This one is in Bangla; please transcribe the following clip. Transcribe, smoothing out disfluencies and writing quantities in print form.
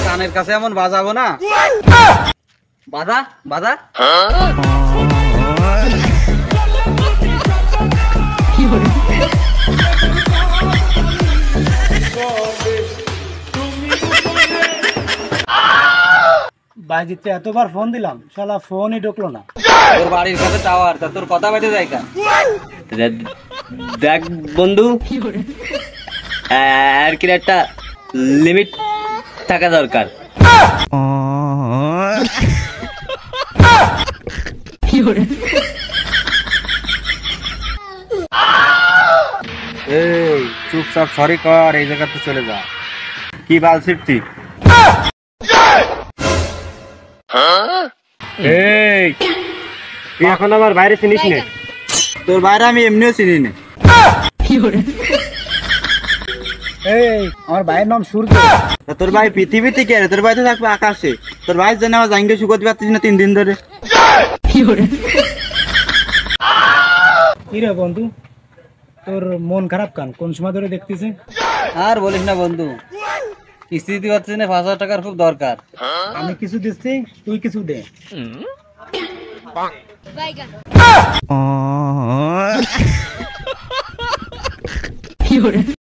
কানের কাছে এমন বাজাবো না। বাজা বাজা। বাইজিতে এতবার ফোন দিলাম, শালা ফোনই ঢুকলো না। তোর বাড়ির কাছে টাওয়ার, তা তোর কথা বেঁধে যায় কেন? দেখ বন্ধু, আর কি একটা লিমিট থাকা দরকার। এই চুপচাপ সরি কর, এই জায়গাতে চলে যা। কি বাল ছিটছি? এই তুই এখন আমার বাইরে চিনিস না? তোর বাইরে আমি এমনিও চিনি না। এই আমার ভাইয়ের নাম সূর্য। তা তোর ভাই পৃথিবীতে কে রে? তোর ভাই তো থাকবে আকাশে। তোর ভাই জন্য আমার জাঙ্গে শুকোতে পারছিস না 3 দিন ধরে। কি রে বন্ধু, তোর মন খারাপ কেন? কোন সময় ধরে দেখতেছে? আর বলিস না বন্ধু, কিস্তি দিতে পারছিস না, 5,000 টাকার খুব দরকার। আমি কিছু দিচ্ছি, তুই কিছু দে।